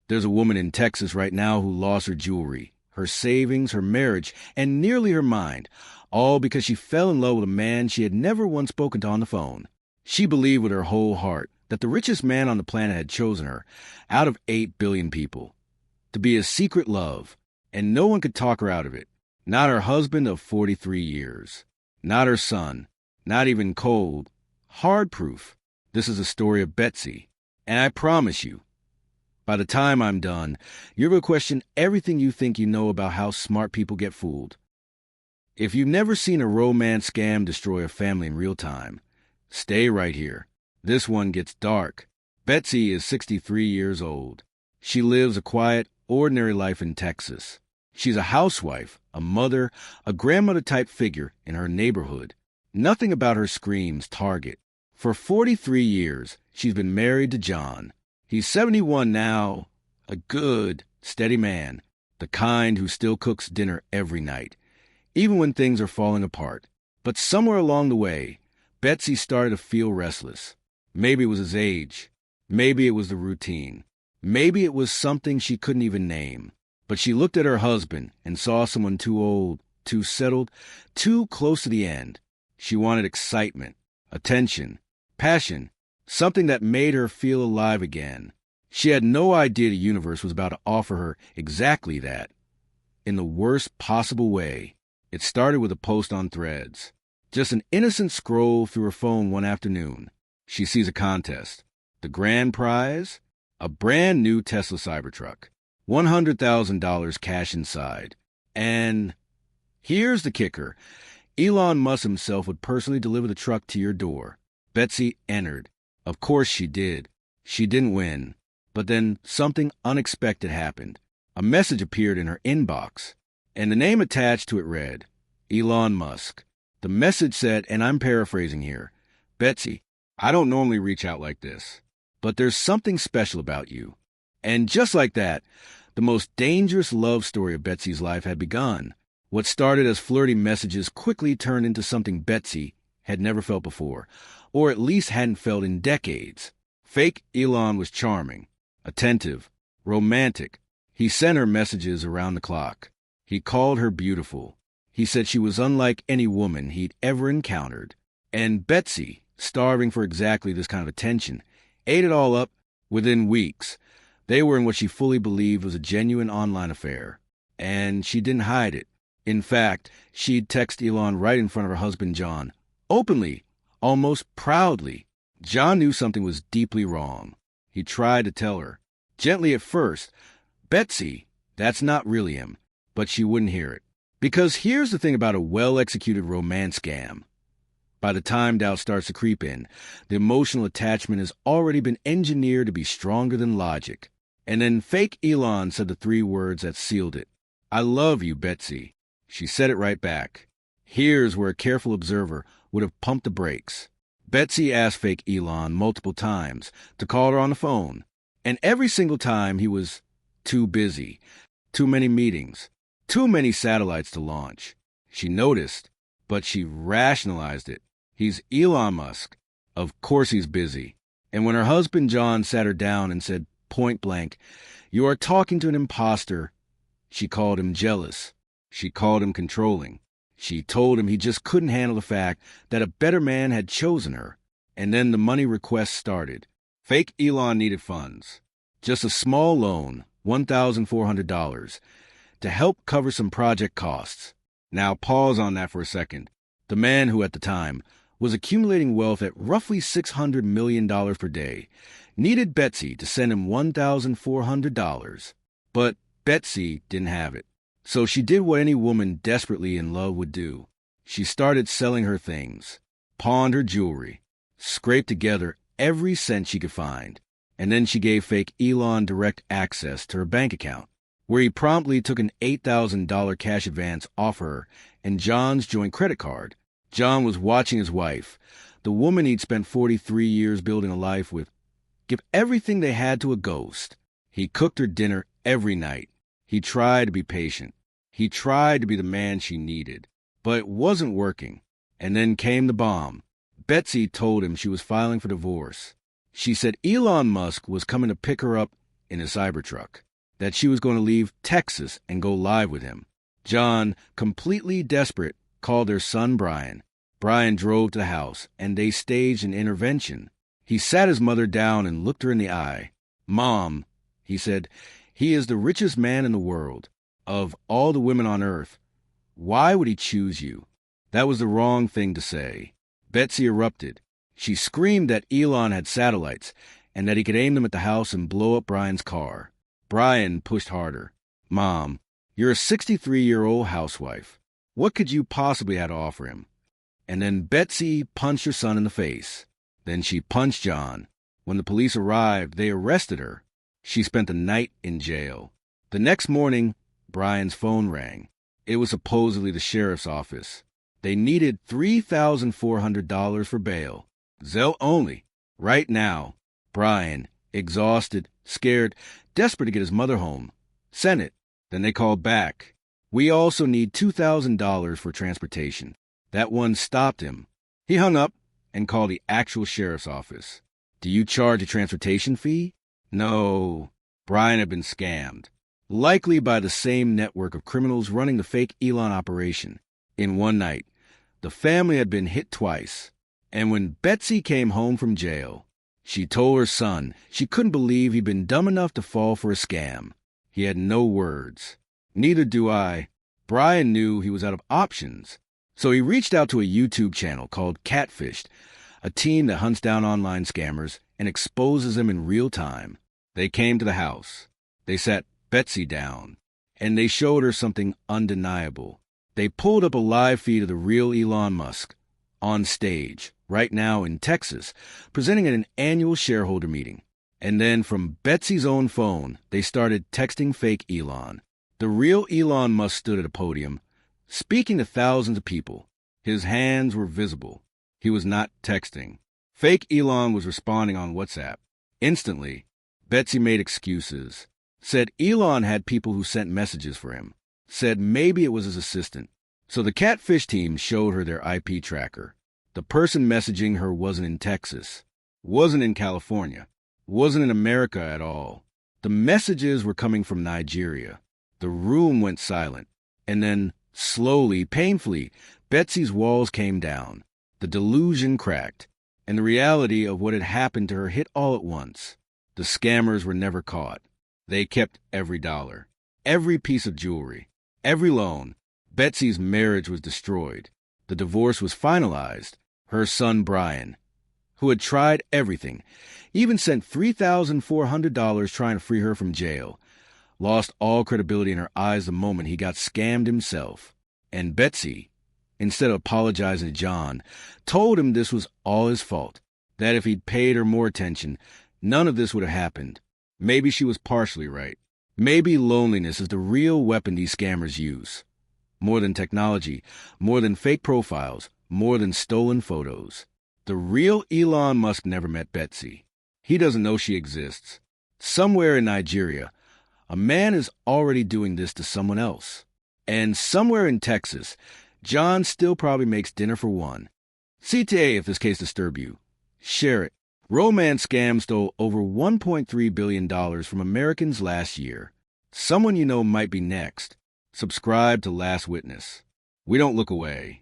There's a woman in Texas right now who lost her jewelry, her savings, her marriage, and nearly her mind, all because she fell in love with a man she had never once spoken to on the phone. She believed with her whole heart that the richest man on the planet had chosen her, out of 8 billion people, to be his secret love, and no one could talk her out of it. Not her husband of 43 years. Not her son. Not even cold, hard proof. This is the story of Betsy. And I promise you, by the time I'm done, you're going to question everything you think you know about how smart people get fooled. If you've never seen a romance scam destroy a family in real time, stay right here. This one gets dark. Betsy is 63 years old. She lives a quiet, ordinary life in Texas. She's a housewife, a mother, a grandmother-type figure in her neighborhood. Nothing about her screams Target. For 43 years, she's been married to John. He's 71 now, a good, steady man, the kind who still cooks dinner every night, even when things are falling apart. But somewhere along the way, Betsy started to feel restless. Maybe it was his age. Maybe it was the routine. Maybe it was something she couldn't even name. But she looked at her husband and saw someone too old, too settled, too close to the end. She wanted excitement, attention, passion, something that made her feel alive again. She had no idea the universe was about to offer her exactly that, in the worst possible way. It started with a post on Threads. Just an innocent scroll through her phone one afternoon. She sees a contest. The grand prize? A brand new Tesla Cybertruck. $100,000 cash inside. And here's the kicker. Elon Musk himself would personally deliver the truck to your door. Betsy entered. Of course she did. She didn't win. But then something unexpected happened. A message appeared in her inbox, and the name attached to it read, Elon Musk. The message said, and I'm paraphrasing here, Betsy, I don't normally reach out like this, but there's something special about you. And just like that, the most dangerous love story of Betsy's life had begun. What started as flirty messages quickly turned into something Betsy had never felt before, or at least hadn't felt in decades. Fake Elon was charming, attentive, romantic. He sent her messages around the clock. He called her beautiful. He said she was unlike any woman he'd ever encountered. And Betsy, starving for exactly this kind of attention, ate it all up within weeks. They were in what she fully believed was a genuine online affair. And she didn't hide it. In fact, she'd text Elon right in front of her husband, John, openly, almost proudly. John knew something was deeply wrong. He tried to tell her, gently at first, Betsy, that's not really him, but she wouldn't hear it. Because here's the thing about a well-executed romance scam. By the time doubt starts to creep in, the emotional attachment has already been engineered to be stronger than logic. And then fake Elon said the 3 words that sealed it. I love you, Betsy. She said it right back. Here's where a careful observer would have pumped the brakes. Betsy asked fake Elon multiple times to call her on the phone, and every single time he was too busy, too many meetings, too many satellites to launch. She noticed, but she rationalized it. He's Elon Musk. Of course he's busy. And when her husband John sat her down and said point blank, "You are talking to an imposter," she called him jealous. She called him controlling. She told him he just couldn't handle the fact that a better man had chosen her. And then the money requests started. Fake Elon needed funds. Just a small loan, $1,400, to help cover some project costs. Now pause on that for a second. The man who at the time was accumulating wealth at roughly $600 million per day needed Betsy to send him $1,400. But Betsy didn't have it. So she did what any woman desperately in love would do. She started selling her things, pawned her jewelry, scraped together every cent she could find, and then she gave fake Elon direct access to her bank account, where he promptly took an $8,000 cash advance off her and John's joint credit card. John was watching his wife, the woman he'd spent 43 years building a life with, give everything they had to a ghost. He cooked her dinner every night. He tried to be patient. He tried to be the man she needed, but it wasn't working. And then came the bomb. Betsy told him she was filing for divorce. She said Elon Musk was coming to pick her up in his Cybertruck, that she was going to leave Texas and go live with him. John, completely desperate, called their son Brian. Brian drove to the house, and they staged an intervention. He sat his mother down and looked her in the eye. "Mom," he said, "he is the richest man in the world. Of all the women on earth, why would he choose you?" That was the wrong thing to say. Betsy erupted. She screamed that Elon had satellites and that he could aim them at the house and blow up Brian's car. Brian pushed harder. "Mom, you're a 63-year-old housewife. What could you possibly have to offer him?" And then Betsy punched her son in the face. Then she punched John. When the police arrived, they arrested her. She spent the night in jail. The next morning, Brian's phone rang. It was supposedly the sheriff's office. They needed $3,400 for bail. Zelle only. Right now. Brian, exhausted, scared, desperate to get his mother home, sent it. Then they called back. "We also need $2,000 for transportation." That one stopped him. He hung up and called the actual sheriff's office. "Do you charge a transportation fee?" No. Brian had been scammed, likely by the same network of criminals running the fake Elon operation. In one night, the family had been hit twice. And when Betsy came home from jail, she told her son she couldn't believe he'd been dumb enough to fall for a scam. He had no words. Neither do I. Brian knew he was out of options. So he reached out to a YouTube channel called Catfished, a team that hunts down online scammers and exposes them in real time. They came to the house. They sat Betsy down, and they showed her something undeniable. They pulled up a live feed of the real Elon Musk on stage, right now in Texas, presenting at an annual shareholder meeting. And then from Betsy's own phone, they started texting fake Elon. The real Elon Musk stood at a podium, speaking to thousands of people. His hands were visible. He was not texting. Fake Elon was responding on WhatsApp. Instantly, Betsy made excuses. Said Elon had people who sent messages for him. Said maybe it was his assistant. So the Catfish team showed her their IP tracker. The person messaging her wasn't in Texas, wasn't in California, wasn't in America at all. The messages were coming from Nigeria. The room went silent. And then, slowly, painfully, Betsy's walls came down. The delusion cracked, and the reality of what had happened to her hit all at once. The scammers were never caught. They kept every dollar, every piece of jewelry, every loan. Betsy's marriage was destroyed. The divorce was finalized. Her son Brian, who had tried everything, even sent $3,400 trying to free her from jail, lost all credibility in her eyes the moment he got scammed himself. And Betsy, instead of apologizing to John, told him this was all his fault, that if he'd paid her more attention, none of this would have happened. Maybe she was partially right. Maybe loneliness is the real weapon these scammers use. More than technology, more than fake profiles, more than stolen photos. The real Elon Musk never met Betsy. He doesn't know she exists. Somewhere in Nigeria, a man is already doing this to someone else. And somewhere in Texas, John still probably makes dinner for one. See today if this case disturbs you. Share it. Romance scam stole over $1.3 billion from Americans last year. Someone you know might be next. Subscribe to Last Witness. We don't look away.